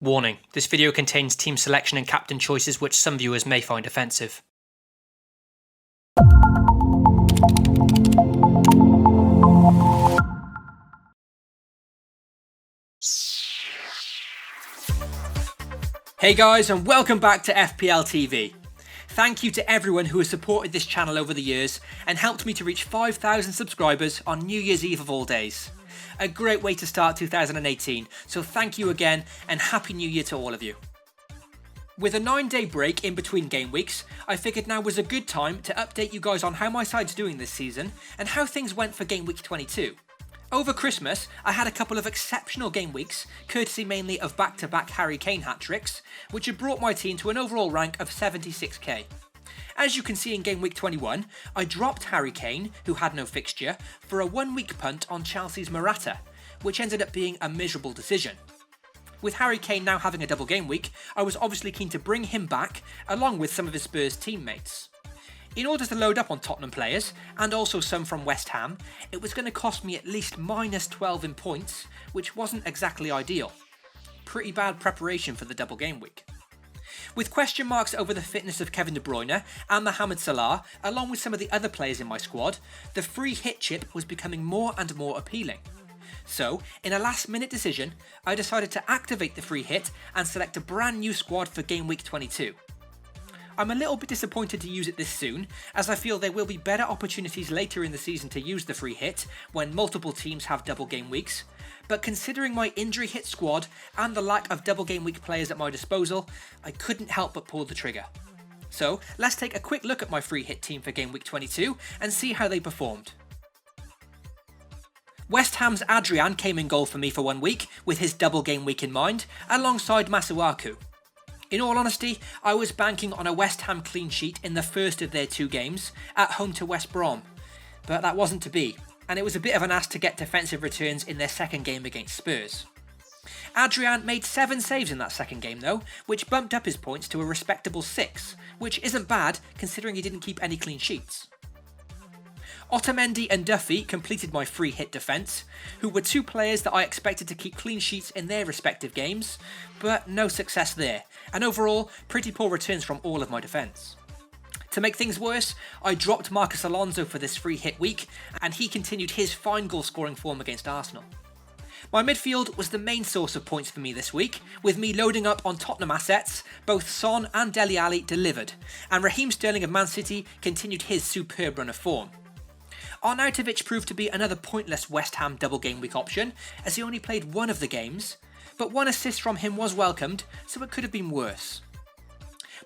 Warning, this video contains team selection and captain choices which some viewers may find offensive. Hey guys, and welcome back to FPL TV. Thank you to everyone who has supported this channel over the years and helped me to reach 5,000 subscribers on New Year's Eve of all days. A great way to start 2018, so thank you again and Happy New Year to all of you. With a 9-day break in between game weeks, I figured now was a good time to update you guys on how my side's doing this season and how things went for game week 22. Over Christmas, I had a couple of exceptional game weeks, courtesy mainly of back-to-back Harry Kane hat-tricks, which had brought my team to an overall rank of 76k. As you can see in game week 21, I dropped Harry Kane, who had no fixture, for a 1-week punt on Chelsea's Morata, which ended up being a miserable decision. With Harry Kane now having a double game week, I was obviously keen to bring him back, along with some of his Spurs teammates. In order to load up on Tottenham players, and also some from West Ham, it was going to cost me at least minus 12 in points, which wasn't exactly ideal. Pretty bad preparation for the double game week. With question marks over the fitness of Kevin De Bruyne and Mohamed Salah, along with some of the other players in my squad, the free hit chip was becoming more and more appealing. So, in a last-minute decision, I decided to activate the free hit and select a brand new squad for game week 22. I'm a little bit disappointed to use it this soon, as I feel there will be better opportunities later in the season to use the free hit when multiple teams have double game weeks, but considering my injury hit squad and the lack of double game week players at my disposal, I couldn't help but pull the trigger. So let's take a quick look at my free hit team for game week 22 and see how they performed. West Ham's Adrian came in goal for me for 1 week, with his double game week in mind, alongside Masuaku. In all honesty, I was banking on a West Ham clean sheet in the first of their 2 games, at home to West Brom, but that wasn't to be, and it was a bit of an ask to get defensive returns in their second game against Spurs. Adrian made 7 saves in that second game though, which bumped up his points to a respectable 6, which isn't bad considering he didn't keep any clean sheets. Otamendi and Duffy completed my free hit defence, who were 2 players that I expected to keep clean sheets in their respective games, but no success there, and overall pretty poor returns from all of my defence. To make things worse, I dropped Marcus Alonso for this free hit week, and he continued his fine goal scoring form against Arsenal. My midfield was the main source of points for me this week, with me loading up on Tottenham assets. Both Son and Dele Alli delivered, and Raheem Sterling of Man City continued his superb run of form. Arnautovic proved to be another pointless West Ham double game week option, as he only played 1 of the games, but 1 assist from him was welcomed, so it could have been worse.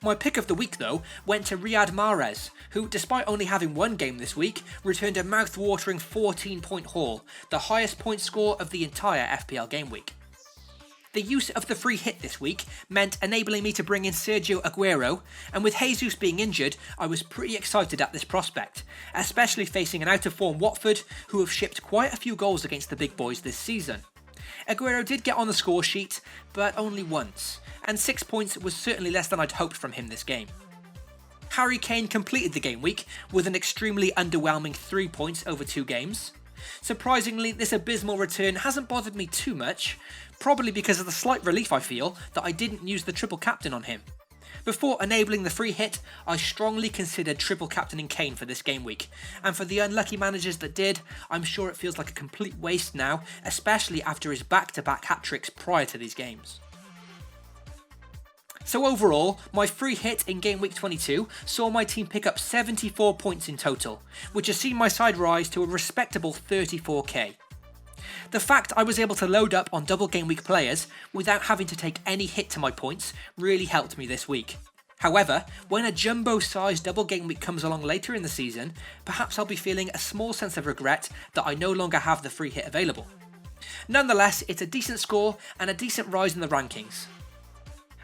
My pick of the week though went to Riyad Mahrez, who despite only having 1 game this week, returned a mouth-watering 14-point haul, the highest point score of the entire FPL game week. The use of the free hit this week meant enabling me to bring in Sergio Aguero, and with Jesus being injured, I was pretty excited at this prospect, especially facing an out-of-form Watford who have shipped quite a few goals against the big boys this season. Aguero did get on the score sheet, but only once, and 6 points was certainly less than I'd hoped from him this game. Harry Kane completed the game week with an extremely underwhelming 3 points over 2 games. Surprisingly, this abysmal return hasn't bothered me too much, probably because of the slight relief I feel that I didn't use the triple captain on him. Before enabling the free hit, I strongly considered triple captaining Kane for this game week, and for the unlucky managers that did, I'm sure it feels like a complete waste now, especially after his back-to-back hat-tricks prior to these games. So overall, my free hit in game week 22 saw my team pick up 74 points in total, which has seen my side rise to a respectable 34k. The fact I was able to load up on double game week players without having to take any hit to my points really helped me this week. However, when a jumbo-sized double game week comes along later in the season, perhaps I'll be feeling a small sense of regret that I no longer have the free hit available. Nonetheless, it's a decent score and a decent rise in the rankings.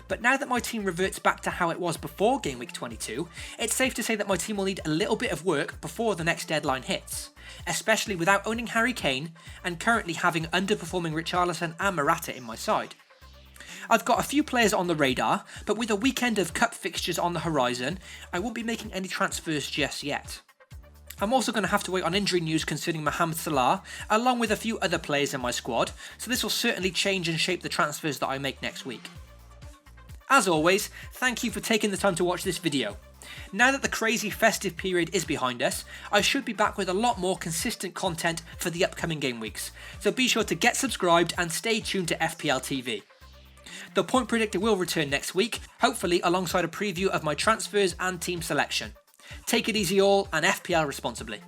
But now that my team reverts back to how it was before game week 22, it's safe to say that my team will need a little bit of work before the next deadline hits, especially without owning Harry Kane and currently having underperforming Richarlison and Morata in my side. I've got a few players on the radar, but with a weekend of cup fixtures on the horizon, I won't be making any transfers just yet. I'm also going to have to wait on injury news concerning Mohamed Salah, along with a few other players in my squad, so this will certainly change and shape the transfers that I make next week. As always, thank you for taking the time to watch this video. Now that the crazy festive period is behind us, I should be back with a lot more consistent content for the upcoming game weeks, so be sure to get subscribed and stay tuned to FPL TV. The Point Predictor will return next week, hopefully alongside a preview of my transfers and team selection. Take it easy all, and FPL responsibly.